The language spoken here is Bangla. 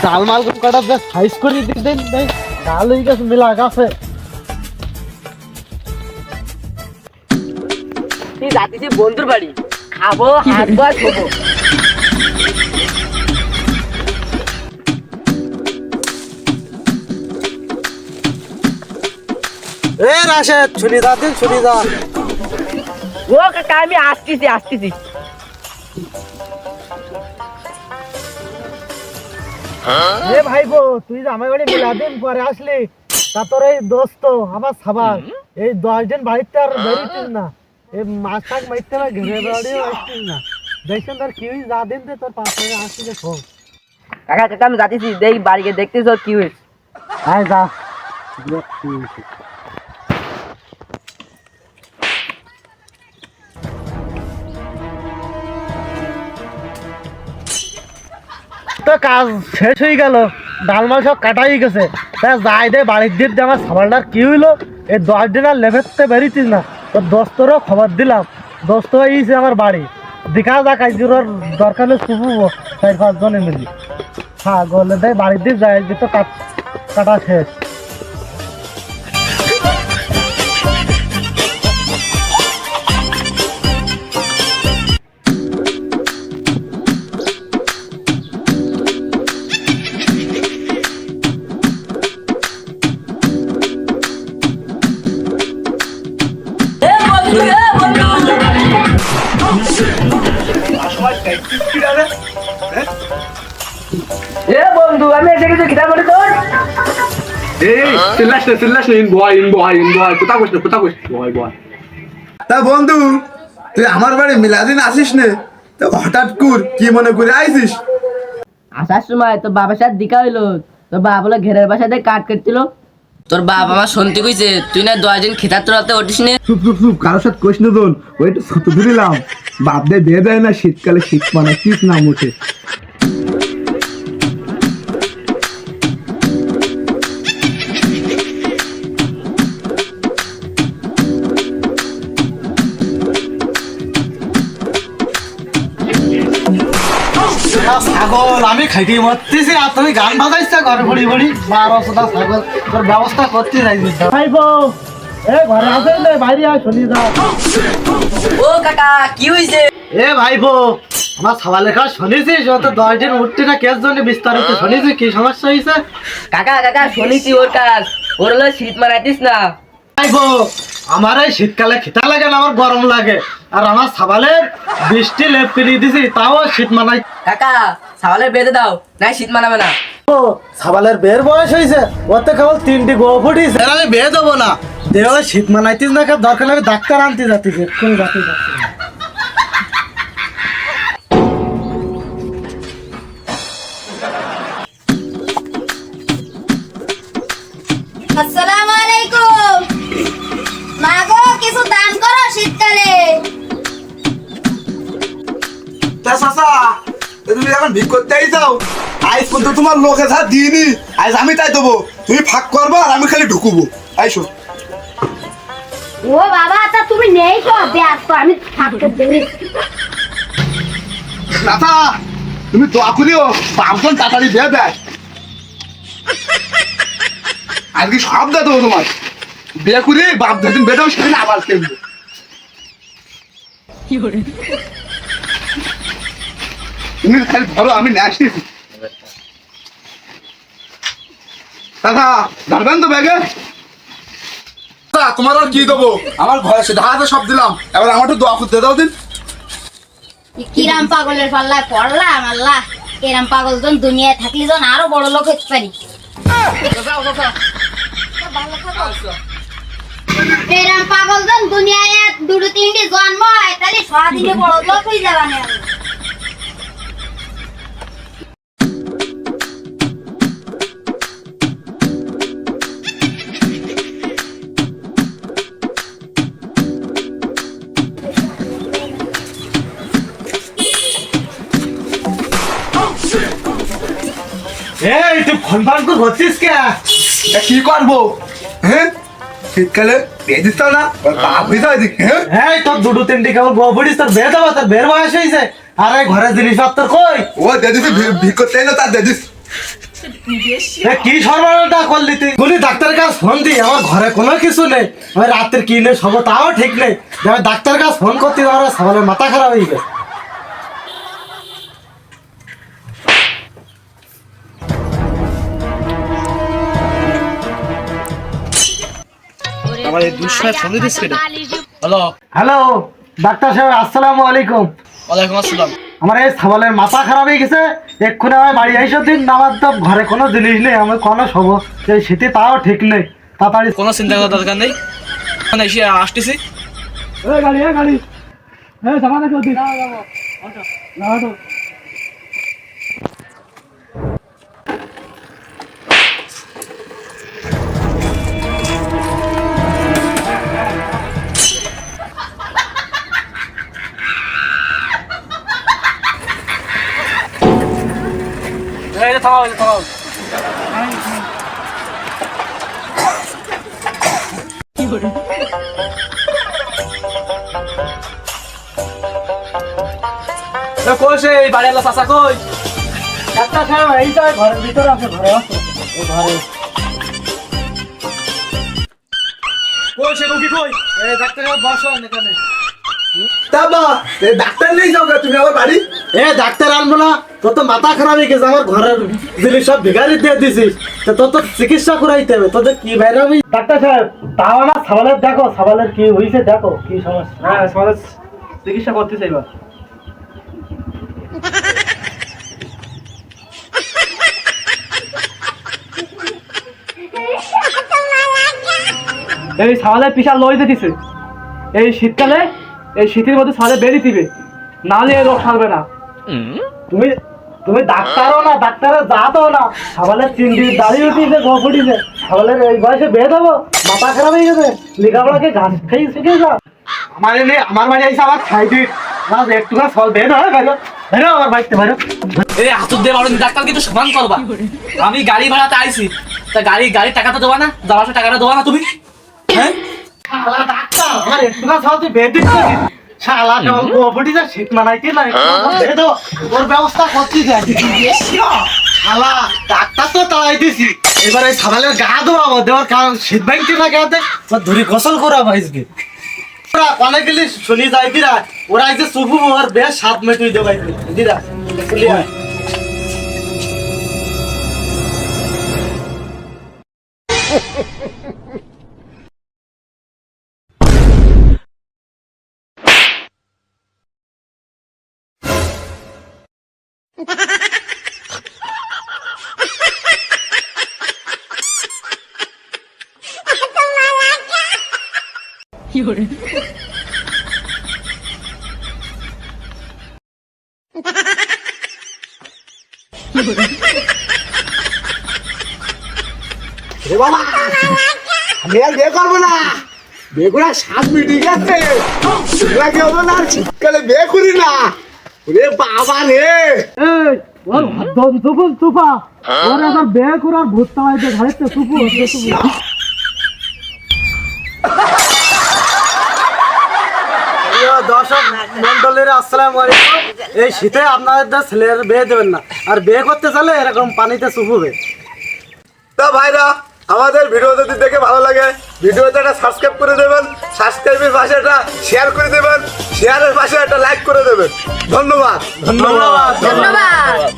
চাল মাল কটা বেশ সাইজ করে দিতেন ডাল হয়ে গেছে মেলা গাছে। তুই যাচ্ছিস বন্ধুর বাড়ি, খাবো হাঁটবো আর শোবো। এ রাশেদ শুনি দা দিন শুনি দা। ও কাকা আমি আসতেছি। এ ভাইপো তুই যে আমার বাড়ি মেলা দিন পরে আসলি, তা তোর এই দোস্ত আমার সাবার এই 10 দিন বাড়িতে আর বেরিয়েছিস না, এই মাছ শাক মারতে না ঘেরে বাড়িও আসছিস না। দেখছেন তোর কি হয়েছে, যা দিন তোর পাশে আসছিস ফোন। কাকা আমি যাচ্ছি, দেখ বাড়িকে দেখতেছ কি হয়েছে। হ্যাঁ যা। তো কাজ শেষ হয়ে গেল, ডাল মাল সব কাটাই গেছে, তা যাই দে বাড়ির দিক দিয়ে আমার সাবালটার কি হইলো, এই 10 দিন আর লেভেতে বেরিয়েছিস না। তো দোস্তরও খবর দিলাম, দোস্ত হয়েছে আমার বাড়ি, দেখা যাক আজকের ওর দরকার হলে শুভবো 4-5 জনে মিলি। হ্যাঁ গলে দেয় বাড়ির দিক যাই যে তো কাটা শেষ। এ বন্ধু আমি এসে কিছু খিদা বলি তোর। তা বন্ধু তুই আমার বাড়ি মিলাদিন আসিস নে, তা হঠাৎ কুর কি মনে করে আইছিস? আসার সময় তোর বাবার সাথে দেখা হইলো, তোর বাবা বলে ঘেরের বাসাতে কাট কাটছিল। তোর বাবা আমার শুনতে কইছে তুই না 10 দিন খেতার তোরাতে উঠিস নে। চুপ কারোর সাথে কইস না তোন, ওই তো ছুতো দিলাম বাপ দে দিয়ে দেয় না, শীতকালে শীত মানে কি নাম ওঠে। ছাগল আমি খাইতে মরতেছি আর তুমি গান বাজাইছ ঘরে ভরি ভরি 1200টা ছাগল, তোর ব্যবস্থা করতে যাইবি ভাইবো। এ ঘরে আসেন না, বাইরে আয় শুনি দাও। ও কাকা কি হইছে? এ ভাইবো আমার সওয়াল লেখা শুনেছিস, ও তো 10 দিন উঠতে না কেস জন্য বিস্তারিত শুনেছিস কি সমস্যা হয়েছে? কাকা শুনেছি ওর কাজ, ওর হলো শীত মারাইতিস না। ভাইবো আমার এই শীতকালে খিতা লাগে না, আমার গরম লাগে, আর আমার সওয়ালের বৃষ্টি লেপ ফিরিয়ে দিছি তাও শীত মানাই। কাকা সাওয়ালের বেঁধে দাও, নাই শীত মানাবে না। সওয়ালের বের বয়স হয়েছে, ওতে কেবল 3টি গো ফুটিস, আমি বিয়ে দেবো না। দেহ শীত মানাইতিস না, দরকার লাগে ডাক্তার আনতে যাতিস, এক্ষুনি যাতে যাচ্ছে। আসসালামু আলাইকুম। মাগো কিছু দান করো শীতকালে। তা চাচা তুমি এখন ভিক করতে যাও, আজ পর্যন্ত তোমার লোকে যা দিইনি, আজ আমি তাই দেবো, তুমি ফাঁক করবো আর আমি খালি ঢুকুবো। আইসো ও বাবা তা তুমি নেই তো ব্যাস তো আমি থাকতে দেরি। চাচা তুমি দোয়া করিও বাপজন তাড়াতাড়ি দিয়ে দেয়, আজকে সব দিয়ে দেবো তোমার বিয়ে করি বাপ যেদিন বেরো সেদিন আবার কেমবো। তুমি খালি ধরো আমি নিয়ে আসতেছি। দাদা ধরবেন তো ব্যাগে? তোমার আর কি দেবো, আমার ঘরে সে ধারাতে সব দিলাম, এবার আমার একটু দোয়া করতে দাও দিন। কিরাম পাগলের পাল্লায় পড়লাম আল্লাহ, এরম পাগল জন দুনিয়ায় থাকলে জন আরো বড় লোক হতে পারি। এরম পাগল জন দুনিয়ায় 2-3টি জন্ম হয় তাহলে সারাদিনে বড় লোক হয়ে যাবানে। এই তুই ফোন ফান করে হচ্ছিস কে? কি করবো হ্যাঁ, শীতকালে বিয়ে দিতে না বাপ হয়ে যাও এদিকে। হ্যাঁ এই তোর 2-3টি কেবল গো ফুটিস, তোর বিয়ে দেবো, তোর বের বয়স হয়েছে, আর এই ঘরের জিনিসপত্র কই? ও দিদিস ভিক করতে না তার দিদিস কি সর্বনাশটা করলি তুই? বলি ডাক্তারের কাছে ফোন দি, আমার ঘরে কোনো কিছু নেই, আমি রাতের কি নেই সব তাও ঠিক নেই, আমি ডাক্তারের কাছে ফোন করতে আমার সবাই মাথা খারাপ হয়ে গেছে। আমার এই দুঃসময় ফোন দিস কেন? হ্যালো, হ্যালো ডাক্তার সাহেব, আসসালামু আলাইকুম। ওয়ালাইকুম আসসালাম। আমার এই ছাগলের মাথা খারাপ হয়ে গেছে, এক্ষুনি আমার বাড়ি আইসো দিন, আমার তো ঘরে কোনো জিনিস নেই, আমি কোনো সব এই শীতে তাও ঠিক নেই, তাড়াতাড়ি। কোনো চিন্তা করার দরকার নেই, মানে এসে আসতেছি। গাড়ি এই যে থামাও, এই যে থামাও। কই সে বাড়ি আলা চাচা কই? ডাক্তার সাহেব এই তো ঘরের ভিতরে আছে, ঘরে আছে, এই ঘরে। কই সে রুগী কই? এই ডাক্তার সাহেব বসো এখানে। তাবা ডাক্তার নেই যাও তুমি আমার বাড়ি। এ ডাক্তার আনবো না, তোর তো মাথা খারাপ হয়ে গেছে, আমার ঘরের জিনিস সব ভিখারি দিয়ে দিছিস, তো তোর তো চিকিৎসা করাইতে হবে, তোদের কি বাইরে হবে? ডাক্তার সাহেব তাও আমার ছাগলের দেখো, ছাগলের কি হয়েছে দেখো, কি সমস্যা। হ্যাঁ, সমাজ চিকিৎসা করতে চাইবা। এই ছাওয়ালের পিসা লই দিতেছে, এই শীতকালে এই শীতের মধ্যে ছাওয়ালে বেরিয়ে দিবে, নাহলে এই রোগ সারবে না। তুমি তুমি ডাক্তারও না, ডাক্তারের জাতও না, ছাগলের চিংড়ি দাঁড়িয়ে উঠিছে, গো ফুটিছে, ছাগলের এই বয়সে বেয়ে দেবো, মাথা খারাপ হয়ে গেছে, লেখাপড়াকে ঘাস খেয়ে শিখে যা। আমার এনে আমার বাড়ি আইসে আমার খাই দিই না, একটু না ফল বের হয় ভালো বেরো আমার বাড়িতে বেরো। এই হাতুর দিয়ে বাড়ি ডাক্তার কিন্তু সমান করবা। আমি গাড়ি ভাড়াতে আইছি, তা গাড়ির টাকা তো দেবা না, যাওয়ার সময় টাকাটা দেবা না তুমি? হ্যাঁ, শালা ডাক্তার আমার একটু না ফল তুই বের দিচ্ছিস, শালা গো ফুটিছে, শীত মানাইতে না, বের দাও, ওর ব্যবস্থা করছিস। শালা ডাক্তার তো তাই দিছি, এবার এই ছাগলের গা ধোয়াবো, দেওয়ার কারণ শীত ভাঙতে না গাতে ধরি গোসল করা ভাইসকে অনেক গেলি শুনি যাই দিরা, ওরা যে চুপু ওর বেশ সাত মেটুই দেবাই দিরা বাবা আমি আর বিয়ে করবো না, বিয়ে করা 7 মিনিট গেছে, কি হলো না, শীতকালে বিয়ে করি না। রে বাবা রে, এই ওর দম চুপুন চুপা, ওর এখন বের করার ভূত তাইতে ঘাড়িতে চুপু দর্শক মন্ডলীর আসসালামু আলাইকুম। এই শীতে আপনাদের ছেলের বিয়ে দেবেন না, আর বিয়ে করতে চাইলে এরকম পানিতে চুপুবে। তা ভাইরা আমাদের ভিডিও যদি দেখে ভালো লাগে ভিডিওতে একটা সাবস্ক্রাইব করে দেবেন, সাবস্ক্রাইবের পাশে একটা শেয়ার করে দেবেন, শেয়ারের পাশে একটা লাইক করে দেবেন। ধন্যবাদ। ধন্যবাদ। ধন্যবাদ।